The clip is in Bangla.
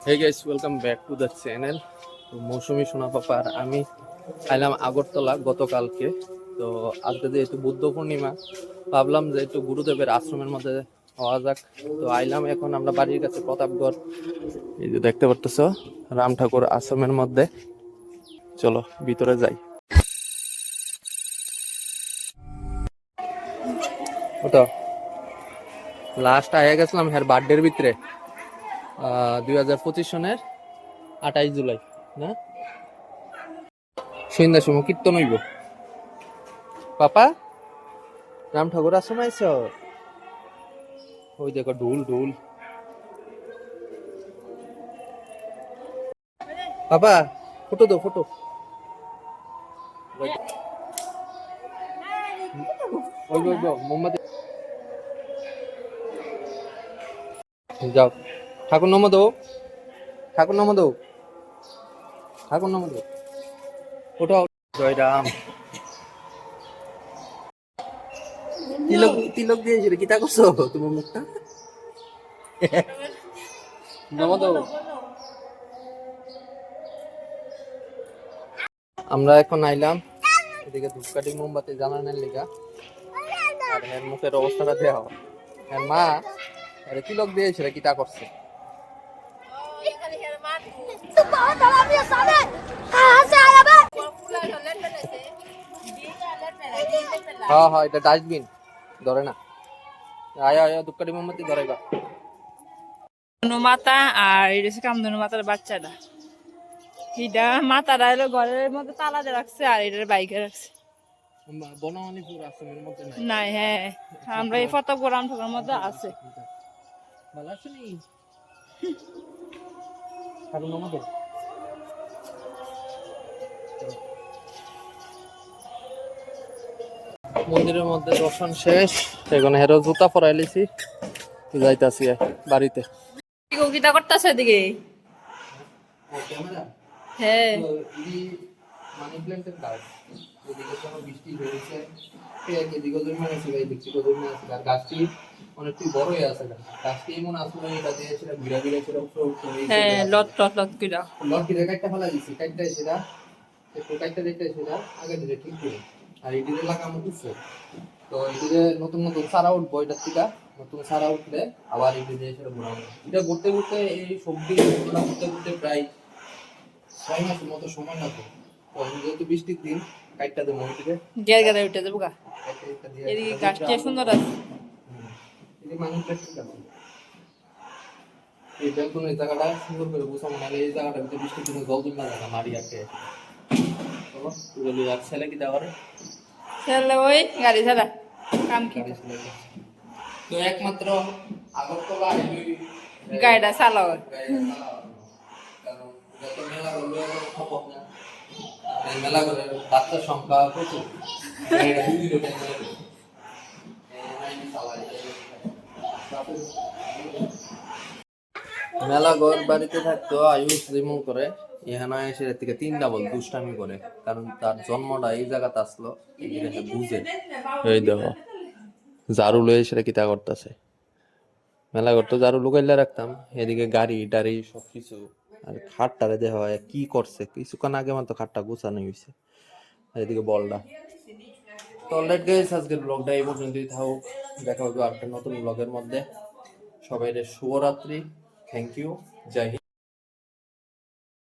Hey guys, welcome back to the channel. তো মৌসুমী সোনা পাপা আর আমি আইলাম আগরতলা গতকালকে। তো আজকে যেহেতু বুদ্ধ পূর্ণিমা, ভাবলাম যে একটু গুরুদেবের আশ্রমের মধ্যে হওয়া যাক। তো আইলাম, এখন আমরা বাড়ির কাছে প্রতাপগড়, এই যে দেখতে পারতেছ রাম ঠাকুর আশ্রমের মধ্যে। চলো ভিতরে যাই। ওটা লাস্ট আয়া গেছিলাম হ্যার বার্থডের ভিতরে, 2025 সনের 28 জুলাই না, সন্ধ্যার সময় কীর্তন হইব। পাপা রাম ঠাকুর আশ্রম আইছ? ওই দেখো ঢোল ঢোল। পাপা ফটো দো, ফটো। ওই ওই মোমবাতি যাও। ঠাকুর নাম দো, ঠাকুর নাম দো, ঠাকুর নাম দো। ওঠাও। জয় রাম। তিলক তিলক দিয়েছিল, কি তা করছো তোমার মুখটা? নাম দো। আমরা এখন আইলাম এদিকে ধূপকাঠি মোমবাতি জ্বালানোর লিগা। আর এর মুখের অবস্থাটা দেওয়া, এর মা আরে তিলক দিয়েছিল, কি তা করছে? হ্যাঁ হ্যাঁ, এটা ডাস্টবিন ধরে না। আয়া আয়া ধূপকাঠি মোমবাতি ধরাইবা। মাতা আর এটা হচ্ছে কামধনু মাতার বাচ্চাটা। এটা মাতারা হলো ঘরের মধ্যে তালা দিয়ে রাখছে আর এটার বাইকে রাখছে। বনমালীপুর আশ্রমের মধ্যে নাই। নাই, হ্যাঁ, আমরা এই ফতপুর রামঠাকুরের মধ্যে আছে। ভালো আছে নি ঠাকুর নামাতে? মন্দিরের মধ্যে দর্শন শেষ, এখন হেরো জুতা পরাই লিছি, যাইতাছি বাড়িতে। কিতা করতেছে এদিকে? হ্যাঁ, মানি প্ল্যান্টের গাছ, এদিকে কোনো বৃষ্টি হয়েছে, এদিকে জমি আছে, দেখছি জমি আছে, আর গাছটি অনেকটি বড় হয়ে আছে। গাছটি এমন আসলে এটা দিয়েছিল ঘিরা ঘিরা ছিল, হ্যাঁ, লট লট লট কিরা লট ঘিরে কাটটা ফেলা দিছি, কাটটা সেটা একটু কাটটা দেখতে সেটা আগে দিলে ঠিক করে। আর এদিকে লাগানো উঠছে, তো এদিকে নতুন নতুন সারা উঠবো, এটার থেকে নতুন সারা উঠলে আবার এদিকে সেটা ঘোরানো। এটা ঘুরতে ঘুরতে এই সবজি ঘুরতে ঘুরতে প্রায় 6 মাসের মতো সময় লাগবে। তো যেহেতু বৃষ্টির দিন, কাটটা দেবো ওইদিকে গের গেরে উঠে যাবো গা। এদিকে গাছটা সুন্দর আছে। এই মানুষটা ঠিক আছে, এই বেলকুন এই জায়গাটা সুন্দর করে গোছানো, নাহলে এই জায়গাটা ভিতরে বৃষ্টির দিনে জল জমে যায় না, মারি আটকে। চলো তুলে আর ছেলে কি দেওয়ারে ছেলে ওই গাড়ি ছাড়া কাম কি তো একমাত্র আগরতলা গাড়িটা চালাও। কারণ যত মেলা করলে সম্ভব না, মেলা করে বাচ্চার সংখ্যা প্রচুর। মেলা ঘর বাড়িতে থাকতো আয়ুষ যেমন করে, এখানে এসে থেকে 3 ডাবল দুষ্টামি করে, কারণ তার জন্মটা এই জায়গাতে আসলো, এখানে বুঝে। এই দেখো ঝাড়ু লয়ে এসে কিতা করতেছে। মেলা ঘর তো ঝাড়ু লুকাইলে রাখতাম, এদিকে গাড়ি টাড়ি সবকিছু। আর খাটটারে দেওয়া হয় কি করছে, কিছুক্ষণ আগে মাত্র খাটটা গুছানো হয়েছে। আর এদিকে বলটা। তো অলরাইট গাইস, আজকের ব্লগটা এই পর্যন্তই থাকুক, দেখা হবে আরেকটা নতুন ব্লগের মধ্যে। সবাই শুভরাত্রি, থ্যাংক ইউ, জয় হিন্দ।